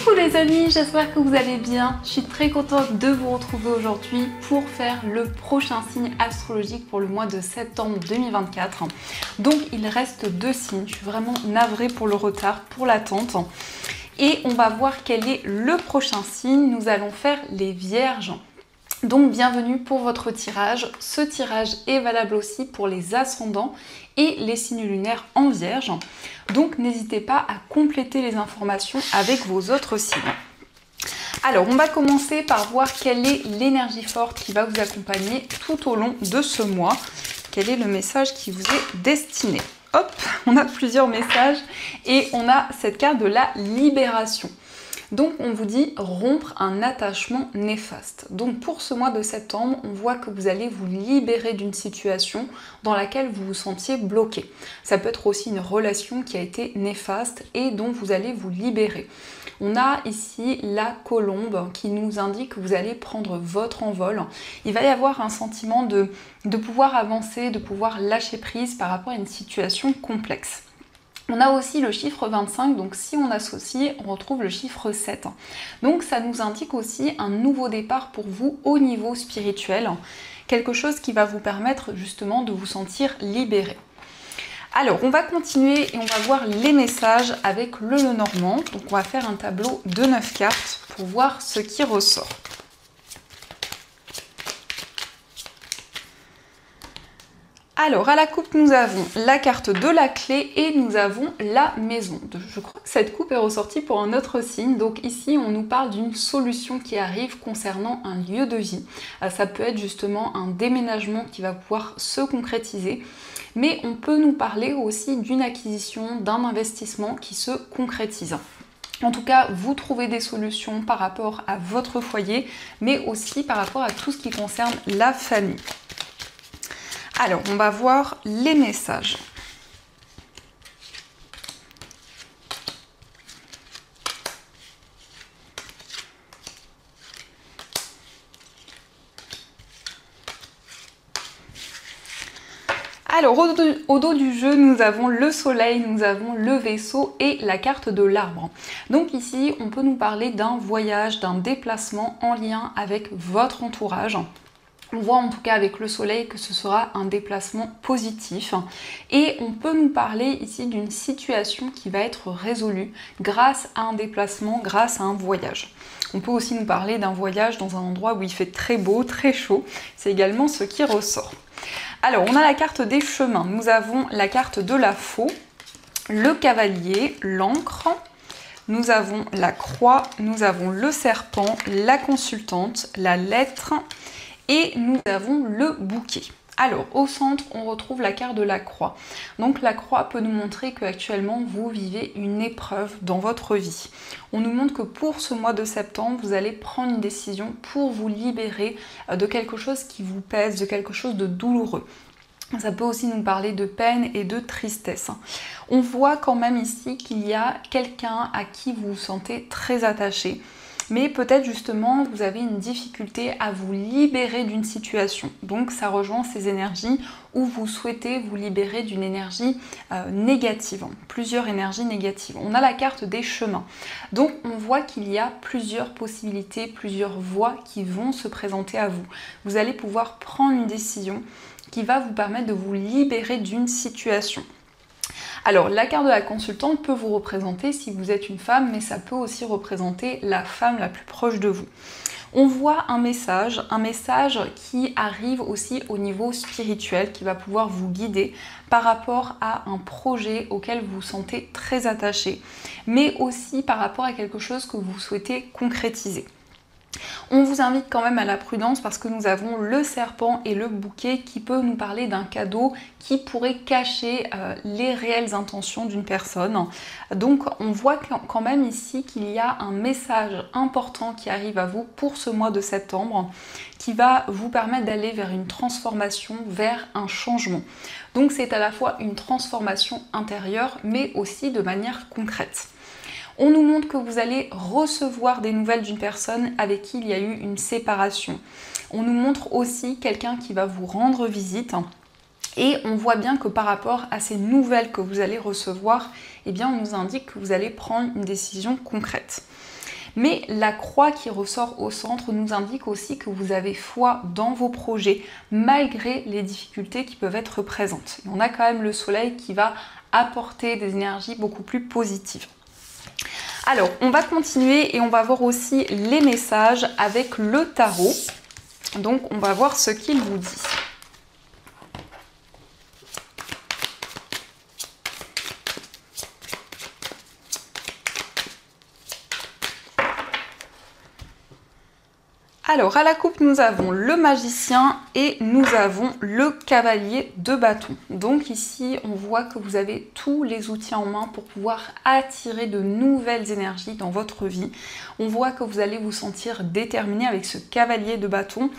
Coucou les amis, j'espère que vous allez bien. Je suis très contente de vous retrouver aujourd'hui pour faire le prochain signe astrologique pour le mois de septembre 2024. Donc il reste 2 signes, je suis vraiment navrée pour le retard, pour l'attente. Et on va voir quel est le prochain signe. Nous allons faire les Vierges. Donc bienvenue pour votre tirage. Ce tirage est valable aussi pour les ascendants et les signes lunaires en Vierge. Donc n'hésitez pas à compléter les informations avec vos autres signes. Alors on va commencer par voir quelle est l'énergie forte qui va vous accompagner tout au long de ce mois. Quel est le message qui vous est destiné? Hop, on a plusieurs messages et on a cette carte de la libération. Donc on vous dit rompre un attachement néfaste. Donc pour ce mois de septembre, on voit que vous allez vous libérer d'une situation dans laquelle vous vous sentiez bloqué. Ça peut être aussi une relation qui a été néfaste et dont vous allez vous libérer. On a ici la colombe qui nous indique que vous allez prendre votre envol. Il va y avoir un sentiment de pouvoir avancer, de pouvoir lâcher prise par rapport à une situation complexe. On a aussi le chiffre 25, donc si on associe, on retrouve le chiffre 7. Donc ça nous indique aussi un nouveau départ pour vous au niveau spirituel, quelque chose qui va vous permettre justement de vous sentir libéré. Alors on va continuer et on va voir les messages avec le Lenormand. Donc on va faire un tableau de 9 cartes pour voir ce qui ressort. Alors, à la coupe, nous avons la carte de la clé et nous avons la maison. Je crois que cette coupe est ressortie pour un autre signe. Donc ici, on nous parle d'une solution qui arrive concernant un lieu de vie. Ça peut être justement un déménagement qui va pouvoir se concrétiser. Mais on peut nous parler aussi d'une acquisition, d'un investissement qui se concrétise. En tout cas, vous trouvez des solutions par rapport à votre foyer, mais aussi par rapport à tout ce qui concerne la famille. Alors, on va voir les messages. Alors, au dos du jeu, nous avons le soleil, nous avons le vaisseau et la carte de l'arbre. Donc ici, on peut nous parler d'un voyage, d'un déplacement en lien avec votre entourage. On voit en tout cas avec le soleil que ce sera un déplacement positif et on peut nous parler ici d'une situation qui va être résolue grâce à un déplacement, grâce à un voyage. On peut aussi nous parler d'un voyage dans un endroit où il fait très beau, très chaud. C'est également ce qui ressort. Alors on a la carte des chemins. Nous avons la carte de la faux, le cavalier, l'encre. Nous avons la croix, nous avons le serpent, la consultante, la lettre. Et nous avons le bouquet. Alors, au centre, on retrouve la carte de la croix. Donc, la croix peut nous montrer qu'actuellement, vous vivez une épreuve dans votre vie. On nous montre que pour ce mois de septembre, vous allez prendre une décision pour vous libérer de quelque chose qui vous pèse, de quelque chose de douloureux. Ça peut aussi nous parler de peine et de tristesse. On voit quand même ici qu'il y a quelqu'un à qui vous vous sentez très attaché. Mais peut-être justement vous avez une difficulté à vous libérer d'une situation. Donc ça rejoint ces énergies où vous souhaitez vous libérer d'une énergie négative, plusieurs énergies négatives. On a la carte des chemins. Donc on voit qu'il y a plusieurs possibilités, plusieurs voies qui vont se présenter à vous. Vous allez pouvoir prendre une décision qui va vous permettre de vous libérer d'une situation. Alors, la carte de la consultante peut vous représenter si vous êtes une femme, mais ça peut aussi représenter la femme la plus proche de vous. On voit un message qui arrive aussi au niveau spirituel, qui va pouvoir vous guider par rapport à un projet auquel vous vous sentez très attaché, mais aussi par rapport à quelque chose que vous souhaitez concrétiser. On vous invite quand même à la prudence parce que nous avons le serpent et le bouquet qui peut nous parler d'un cadeau qui pourrait cacher les réelles intentions d'une personne. Donc on voit quand même ici qu'il y a un message important qui arrive à vous pour ce mois de septembre qui va vous permettre d'aller vers une transformation, vers un changement. Donc c'est à la fois une transformation intérieure mais aussi de manière concrète. On nous montre que vous allez recevoir des nouvelles d'une personne avec qui il y a eu une séparation. On nous montre aussi quelqu'un qui va vous rendre visite. Et on voit bien que par rapport à ces nouvelles que vous allez recevoir, eh bien on nous indique que vous allez prendre une décision concrète. Mais la croix qui ressort au centre nous indique aussi que vous avez foi dans vos projets, malgré les difficultés qui peuvent être présentes. Et on a quand même le soleil qui va apporter des énergies beaucoup plus positives. Alors, on va continuer et on va voir aussi les messages avec le tarot. Donc, on va voir ce qu'il vous dit. Alors, à la coupe, nous avons le magicien et nous avons le cavalier de bâton. Donc ici, on voit que vous avez tous les outils en main pour pouvoir attirer de nouvelles énergies dans votre vie. On voit que vous allez vous sentir déterminé avec ce cavalier de bâton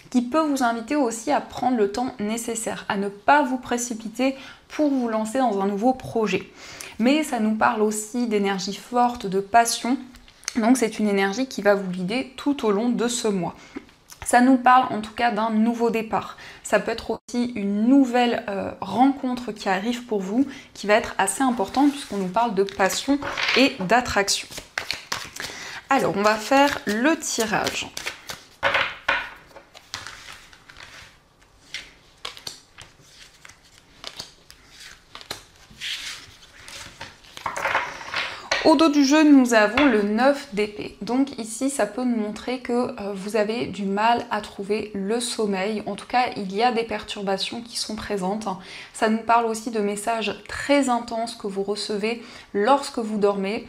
qui peut vous inviter aussi à prendre le temps nécessaire, à ne pas vous précipiter pour vous lancer dans un nouveau projet. Mais ça nous parle aussi d'énergie forte, de passion. Donc c'est une énergie qui va vous guider tout au long de ce mois. Ça nous parle en tout cas d'un nouveau départ. Ça peut être aussi une nouvelle rencontre qui arrive pour vous, qui va être assez importante puisqu'on nous parle de passion et d'attraction. Alors on va faire le tirage. Au dos du jeu, nous avons le 9 d'épée. Donc ici, ça peut nous montrer que vous avez du mal à trouver le sommeil. En tout cas, il y a des perturbations qui sont présentes. Ça nous parle aussi de messages très intenses que vous recevez lorsque vous dormez.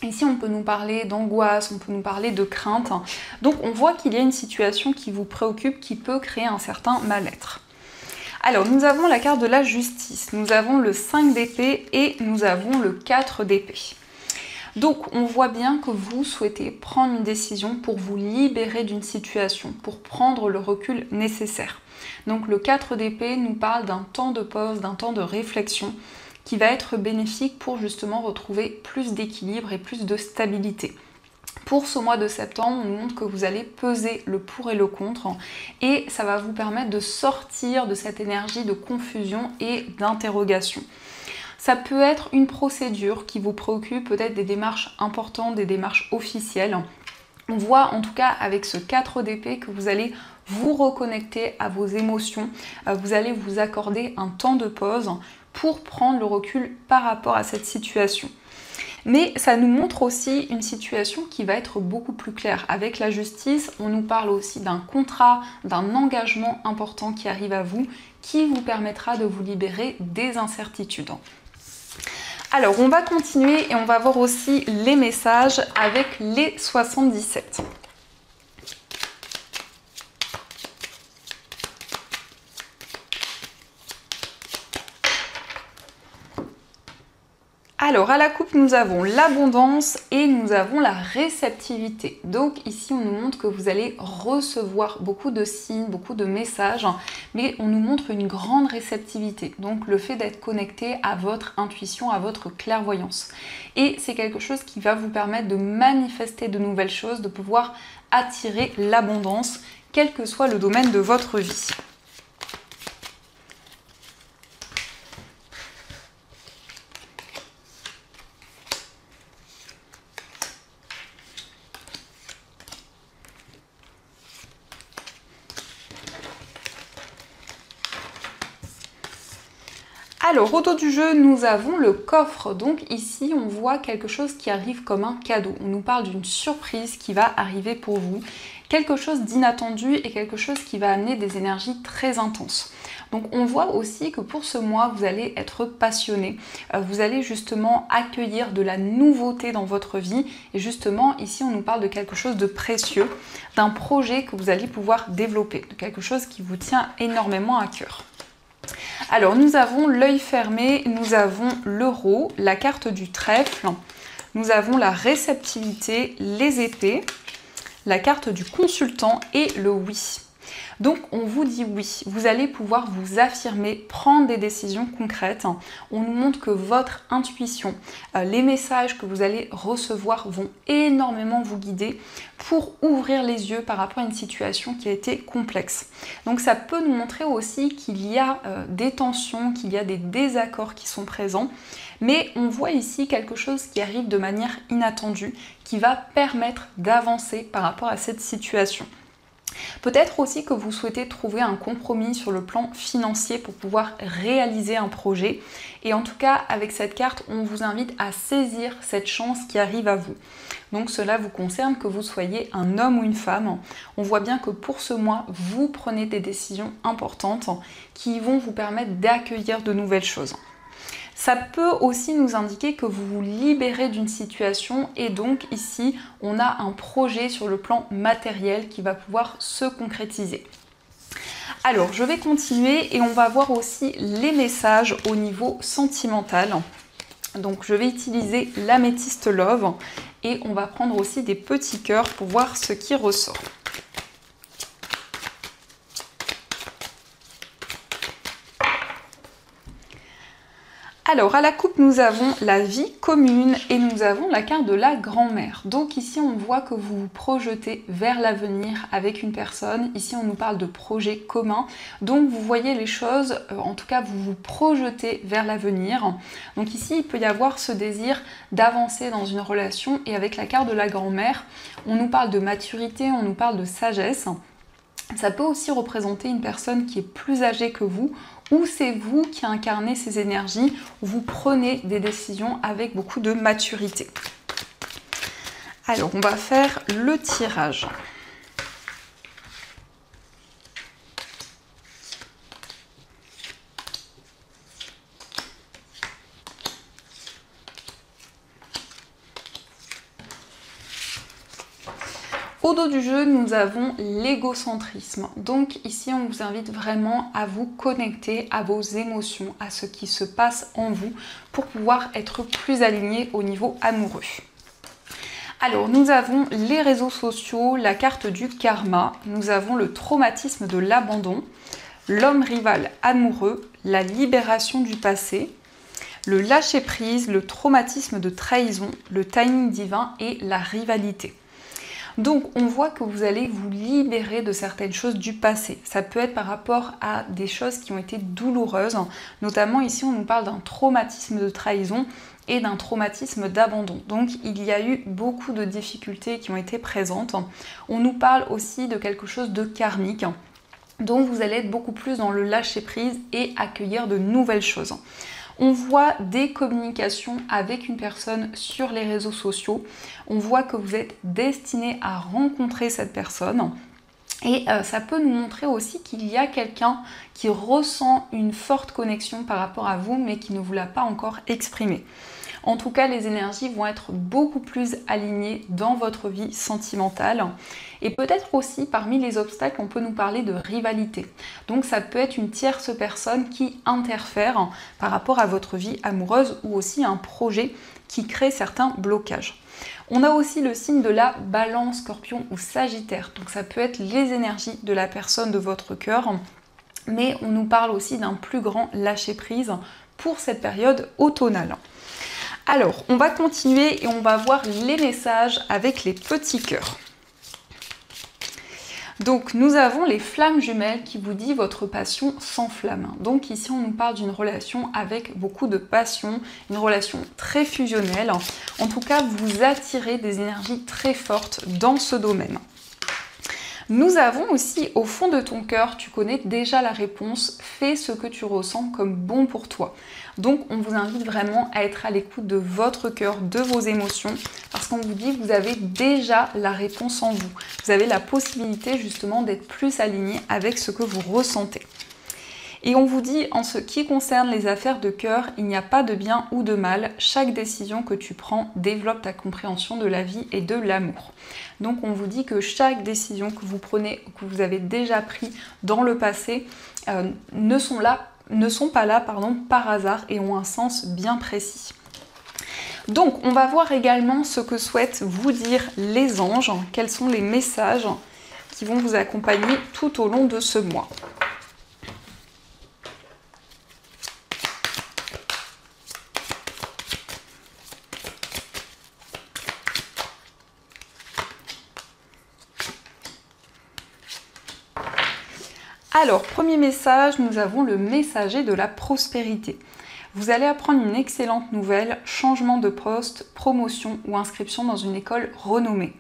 Ici, on peut nous parler d'angoisse, on peut nous parler de crainte. Donc on voit qu'il y a une situation qui vous préoccupe, qui peut créer un certain mal-être. Alors, nous avons la carte de la justice, nous avons le 5 d'épée et nous avons le 4 d'épée. Donc, on voit bien que vous souhaitez prendre une décision pour vous libérer d'une situation, pour prendre le recul nécessaire. Donc, le 4 d'épée nous parle d'un temps de pause, d'un temps de réflexion qui va être bénéfique pour justement retrouver plus d'équilibre et plus de stabilité. Pour ce mois de septembre, on nous montre que vous allez peser le pour et le contre et ça va vous permettre de sortir de cette énergie de confusion et d'interrogation. Ça peut être une procédure qui vous préoccupe, peut-être des démarches importantes, des démarches officielles. On voit en tout cas avec ce 4 d'épée que vous allez vous reconnecter à vos émotions, vous allez vous accorder un temps de pause pour prendre le recul par rapport à cette situation. Mais ça nous montre aussi une situation qui va être beaucoup plus claire. Avec la justice, on nous parle aussi d'un contrat, d'un engagement important qui arrive à vous, qui vous permettra de vous libérer des incertitudes. Alors, on va continuer et on va voir aussi les messages avec les 77. Alors, à la coupe, nous avons l'abondance et nous avons la réceptivité. Donc ici, on nous montre que vous allez recevoir beaucoup de signes, beaucoup de messages, mais on nous montre une grande réceptivité. Donc le fait d'être connecté à votre intuition, à votre clairvoyance. Et c'est quelque chose qui va vous permettre de manifester de nouvelles choses, de pouvoir attirer l'abondance, quel que soit le domaine de votre vie. Alors, au dos du jeu, nous avons le coffre. Donc ici, on voit quelque chose qui arrive comme un cadeau. On nous parle d'une surprise qui va arriver pour vous. Quelque chose d'inattendu et quelque chose qui va amener des énergies très intenses. Donc on voit aussi que pour ce mois, vous allez être passionné. Vous allez justement accueillir de la nouveauté dans votre vie. Et justement, ici, on nous parle de quelque chose de précieux, d'un projet que vous allez pouvoir développer, de quelque chose qui vous tient énormément à cœur. Alors, nous avons l'œil fermé, nous avons l'euro, la carte du trèfle, nous avons la réceptivité, les épées, la carte du consultant et le oui. Donc, on vous dit oui, vous allez pouvoir vous affirmer, prendre des décisions concrètes. On nous montre que votre intuition, les messages que vous allez recevoir vont énormément vous guider pour ouvrir les yeux par rapport à une situation qui a été complexe. Donc, ça peut nous montrer aussi qu'il y a des tensions, qu'il y a des désaccords qui sont présents. Mais on voit ici quelque chose qui arrive de manière inattendue, qui va permettre d'avancer par rapport à cette situation. Peut-être aussi que vous souhaitez trouver un compromis sur le plan financier pour pouvoir réaliser un projet. Et en tout cas, avec cette carte, on vous invite à saisir cette chance qui arrive à vous. Donc cela vous concerne que vous soyez un homme ou une femme. On voit bien que pour ce mois, vous prenez des décisions importantes qui vont vous permettre d'accueillir de nouvelles choses. Ça peut aussi nous indiquer que vous vous libérez d'une situation et donc ici, on a un projet sur le plan matériel qui va pouvoir se concrétiser. Alors, je vais continuer et on va voir aussi les messages au niveau sentimental. Donc, je vais utiliser l'améthyste Love et on va prendre aussi des petits cœurs pour voir ce qui ressort. Alors, à la coupe, nous avons la vie commune et nous avons la carte de la grand-mère. Donc ici, on voit que vous vous projetez vers l'avenir avec une personne. Ici, on nous parle de projet commun. Donc, vous voyez les choses, en tout cas, vous vous projetez vers l'avenir. Donc ici, il peut y avoir ce désir d'avancer dans une relation. Et avec la carte de la grand-mère, on nous parle de maturité, on nous parle de sagesse. Ça peut aussi représenter une personne qui est plus âgée que vous, ou c'est vous qui incarnez ces énergies, où vous prenez des décisions avec beaucoup de maturité. Alors, on va faire le tirage. Au dos du jeu, nous avons l'égocentrisme. Donc ici, on vous invite vraiment à vous connecter à vos émotions, à ce qui se passe en vous pour pouvoir être plus aligné au niveau amoureux. Alors, nous avons les réseaux sociaux, la carte du karma, nous avons le traumatisme de l'abandon, l'homme rival amoureux, la libération du passé, le lâcher-prise, le traumatisme de trahison, le timing divin et la rivalité. Donc on voit que vous allez vous libérer de certaines choses du passé. Ça peut être par rapport à des choses qui ont été douloureuses. Notamment ici on nous parle d'un traumatisme de trahison et d'un traumatisme d'abandon. Donc il y a eu beaucoup de difficultés qui ont été présentes. On nous parle aussi de quelque chose de karmique. Donc vous allez être beaucoup plus dans le lâcher prise et accueillir de nouvelles choses. On voit des communications avec une personne sur les réseaux sociaux. On voit que vous êtes destiné à rencontrer cette personne. Et ça peut nous montrer aussi qu'il y a quelqu'un qui ressent une forte connexion par rapport à vous, mais qui ne vous l'a pas encore exprimé. En tout cas, les énergies vont être beaucoup plus alignées dans votre vie sentimentale. Et peut-être aussi, parmi les obstacles, on peut nous parler de rivalité. Donc ça peut être une tierce personne qui interfère par rapport à votre vie amoureuse ou aussi un projet qui crée certains blocages. On a aussi le signe de la balance, scorpion ou sagittaire. Donc ça peut être les énergies de la personne de votre cœur, mais on nous parle aussi d'un plus grand lâcher-prise pour cette période automnale. Alors, on va continuer et on va voir les messages avec les petits cœurs. Donc, nous avons les flammes jumelles qui vous dit votre passion s'enflamme. Donc ici, on nous parle d'une relation avec beaucoup de passion, une relation très fusionnelle. En tout cas, vous attirez des énergies très fortes dans ce domaine. Nous avons aussi au fond de ton cœur, tu connais déjà la réponse, fais ce que tu ressens comme bon pour toi. Donc on vous invite vraiment à être à l'écoute de votre cœur, de vos émotions, parce qu'on vous dit que vous avez déjà la réponse en vous. Vous avez la possibilité justement d'être plus aligné avec ce que vous ressentez. Et on vous dit, en ce qui concerne les affaires de cœur, il n'y a pas de bien ou de mal. Chaque décision que tu prends développe ta compréhension de la vie et de l'amour. Donc on vous dit que chaque décision que vous prenez, que vous avez déjà pris dans le passé, ne sont pas là par hasard et ont un sens bien précis. Donc on va voir également ce que souhaitent vous dire les anges, quels sont les messages qui vont vous accompagner tout au long de ce mois. Alors, premier message, nous avons le messager de la prospérité. Vous allez apprendre une excellente nouvelle, changement de poste, promotion ou inscription dans une école renommée.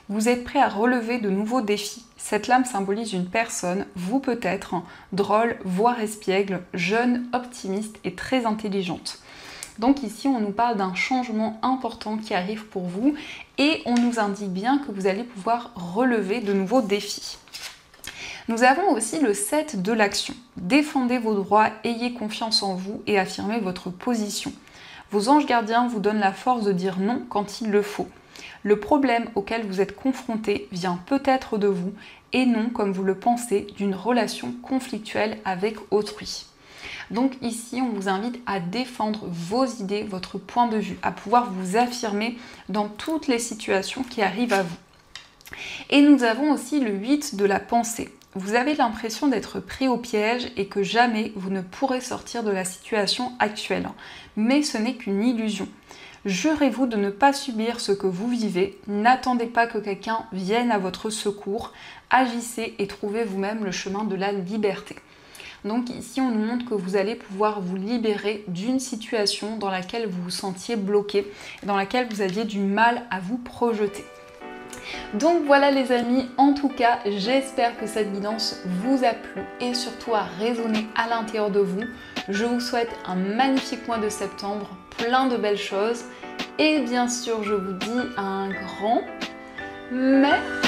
Vous êtes prêt à relever de nouveaux défis. Cette lame symbolise une personne, vous peut-être, drôle, voire espiègle, jeune, optimiste et très intelligente. Donc ici, on nous parle d'un changement important qui arrive pour vous et on nous indique bien que vous allez pouvoir relever de nouveaux défis. Nous avons aussi le 7 de l'action. Défendez vos droits, ayez confiance en vous et affirmez votre position. Vos anges gardiens vous donnent la force de dire non quand il le faut. Le problème auquel vous êtes confronté vient peut-être de vous et non, comme vous le pensez, d'une relation conflictuelle avec autrui. Donc ici, on vous invite à défendre vos idées, votre point de vue, à pouvoir vous affirmer dans toutes les situations qui arrivent à vous. Et nous avons aussi le 8 de la pensée. Vous avez l'impression d'être pris au piège et que jamais vous ne pourrez sortir de la situation actuelle. Mais ce n'est qu'une illusion. Jurez-vous de ne pas subir ce que vous vivez, n'attendez pas que quelqu'un vienne à votre secours, agissez et trouvez vous-même le chemin de la liberté. Donc ici, on nous montre que vous allez pouvoir vous libérer d'une situation dans laquelle vous vous sentiez bloqué, dans laquelle vous aviez du mal à vous projeter. Donc voilà les amis, en tout cas, j'espère que cette guidance vous a plu et surtout a résonné à l'intérieur de vous. Je vous souhaite un magnifique mois de septembre, plein de belles choses et bien sûr, je vous dis un grand merci.